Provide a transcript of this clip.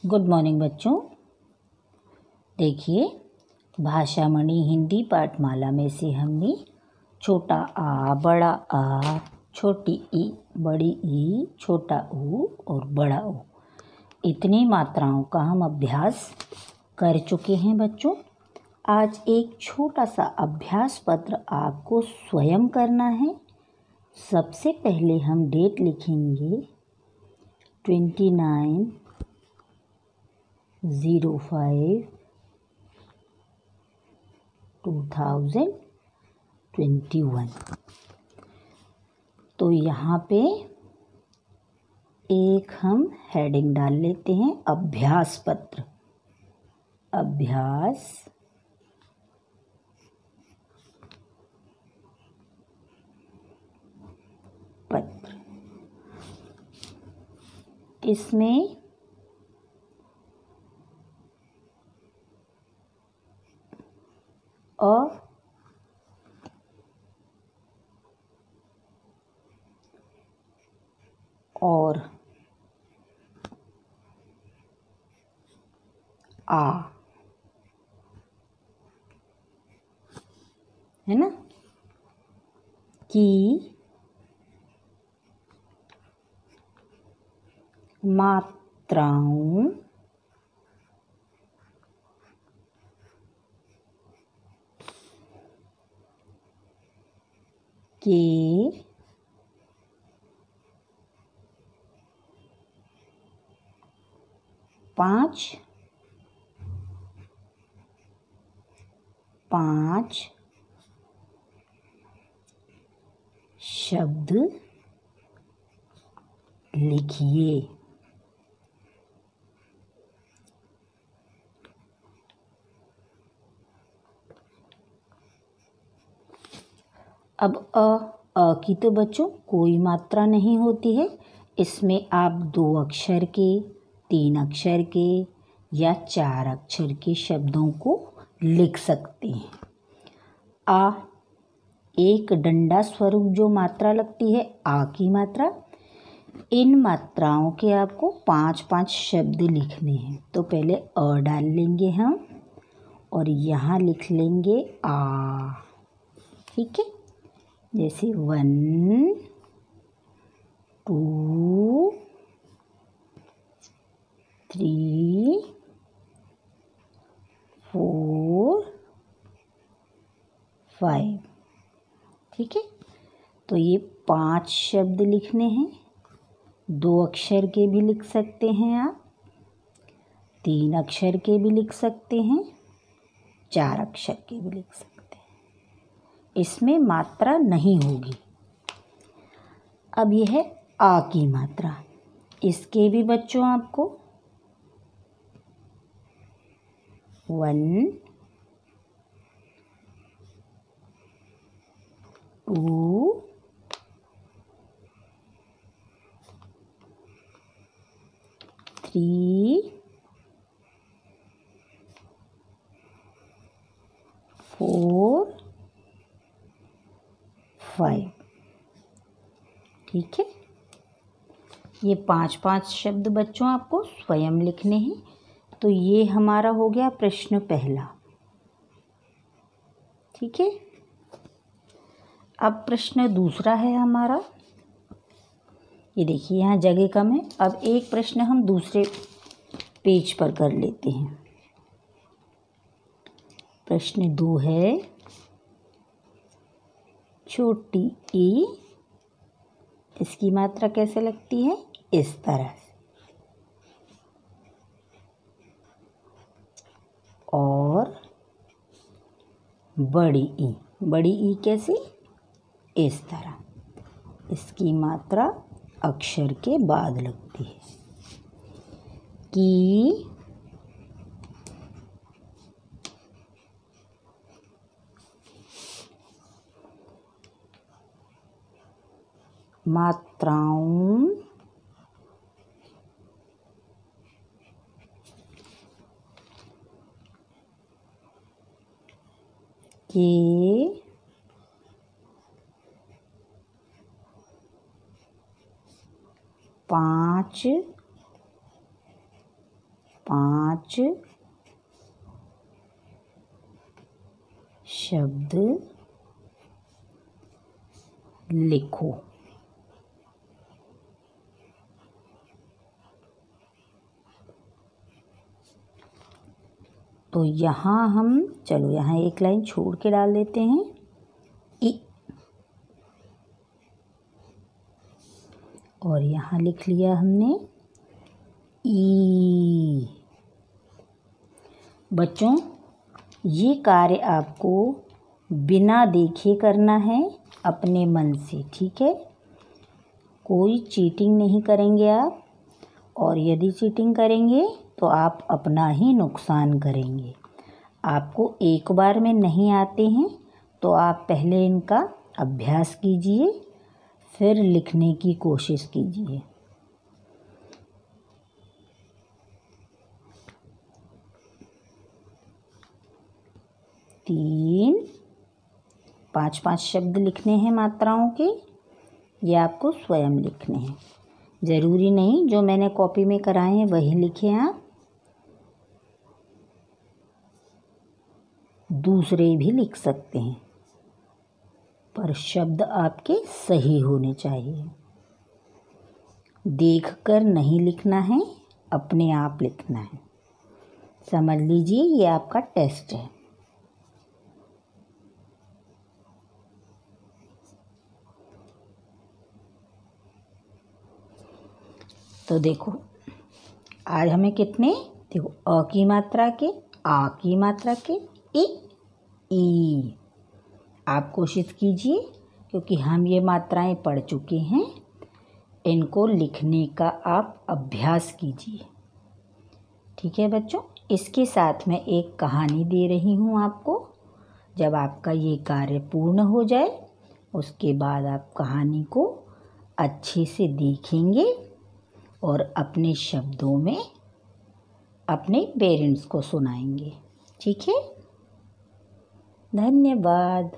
Good morning बच्चों। देखिए, भाषामणि हिंदी पाठमाला में से हमने छोटा आ, बड़ा आ, छोटी ई, बड़ी ई, छोटा ऊ और बड़ा ऊ, इतनी मात्राओं का हम अभ्यास कर चुके हैं बच्चों। आज एक छोटा सा अभ्यास पत्र आपको स्वयं करना है। सबसे पहले हम डेट लिखेंगे 29/05/2021। तो यहाँ पे एक हम हेडिंग डाल लेते हैं, अभ्यास पत्र। अभ्यास पत्र। इसमें और आ है ना, की मात्राओं के पाँच शब्द लिखिए। अब अ की तो बच्चों कोई मात्रा नहीं होती है। इसमें आप 2 अक्षर के, 3 अक्षर के या 4 अक्षर के शब्दों को लिख सकते हैं। आ एक डंडा स्वरूप जो मात्रा लगती है, आ की मात्रा। इन मात्राओं के आपको 5-5 शब्द लिखने हैं। तो पहले अ डाल लेंगे हम और यहाँ लिख लेंगे आ। ठीक है, जैसे 1 2 3 4 5। ठीक है, तो ये 5 शब्द लिखने हैं। 2 अक्षर के भी लिख सकते हैं आप, 3 अक्षर के भी लिख सकते हैं, 4 अक्षर के भी लिख सकते हैं। इसमें मात्रा नहीं होगी। अब यह है आ की मात्रा। इसके भी बच्चों आपको 1 2 3 4 5। ठीक है, ये 5-5 शब्द बच्चों आपको स्वयं लिखने हैं। तो ये हमारा हो गया प्रश्न पहला। ठीक है, अब प्रश्न दूसरा है हमारा। ये देखिए, यहाँ जगह कम है। अब एक प्रश्न हम दूसरे पेज पर कर लेते हैं। प्रश्न 2 है, छोटी ई, इसकी मात्रा कैसे लगती है? इस तरह से। और बड़ी ई, बड़ी ई कैसे? इस तरह। इसकी मात्रा अक्षर के बाद लगती है। की मात्राओं के 5 5 शब्द लिखो। तो यहाँ हम चलो यहाँ एक लाइन छोड़ के डाल देते हैं ई, और यहाँ लिख लिया हमने ई। बच्चों, ये कार्य आपको बिना देखे करना है, अपने मन से, ठीक है। कोई चीटिंग नहीं करेंगे आप, और यदि चीटिंग करेंगे तो आप अपना ही नुकसान करेंगे। आपको एक बार में नहीं आते हैं तो आप पहले इनका अभ्यास कीजिए, फिर लिखने की कोशिश कीजिए। तीन 5-5 शब्द लिखने हैं मात्राओं के, ये आपको स्वयं लिखने हैं। ज़रूरी नहीं जो मैंने कॉपी में कराए हैं वही लिखें आप, दूसरे भी लिख सकते हैं, पर शब्द आपके सही होने चाहिए। देखकर नहीं लिखना है, अपने आप लिखना है। समझ लीजिए ये आपका टेस्ट है। तो देखो आज हमें कितने, देखो अ की मात्रा के, आ की मात्रा के, ई। आप कोशिश कीजिए, क्योंकि हम ये मात्राएं पढ़ चुके हैं, इनको लिखने का आप अभ्यास कीजिए। ठीक है बच्चों, इसके साथ मैं एक कहानी दे रही हूँ आपको। जब आपका ये कार्य पूर्ण हो जाए उसके बाद आप कहानी को अच्छे से देखेंगे और अपने शब्दों में अपने पेरेंट्स को सुनाएंगे। ठीक है, धन्यवाद।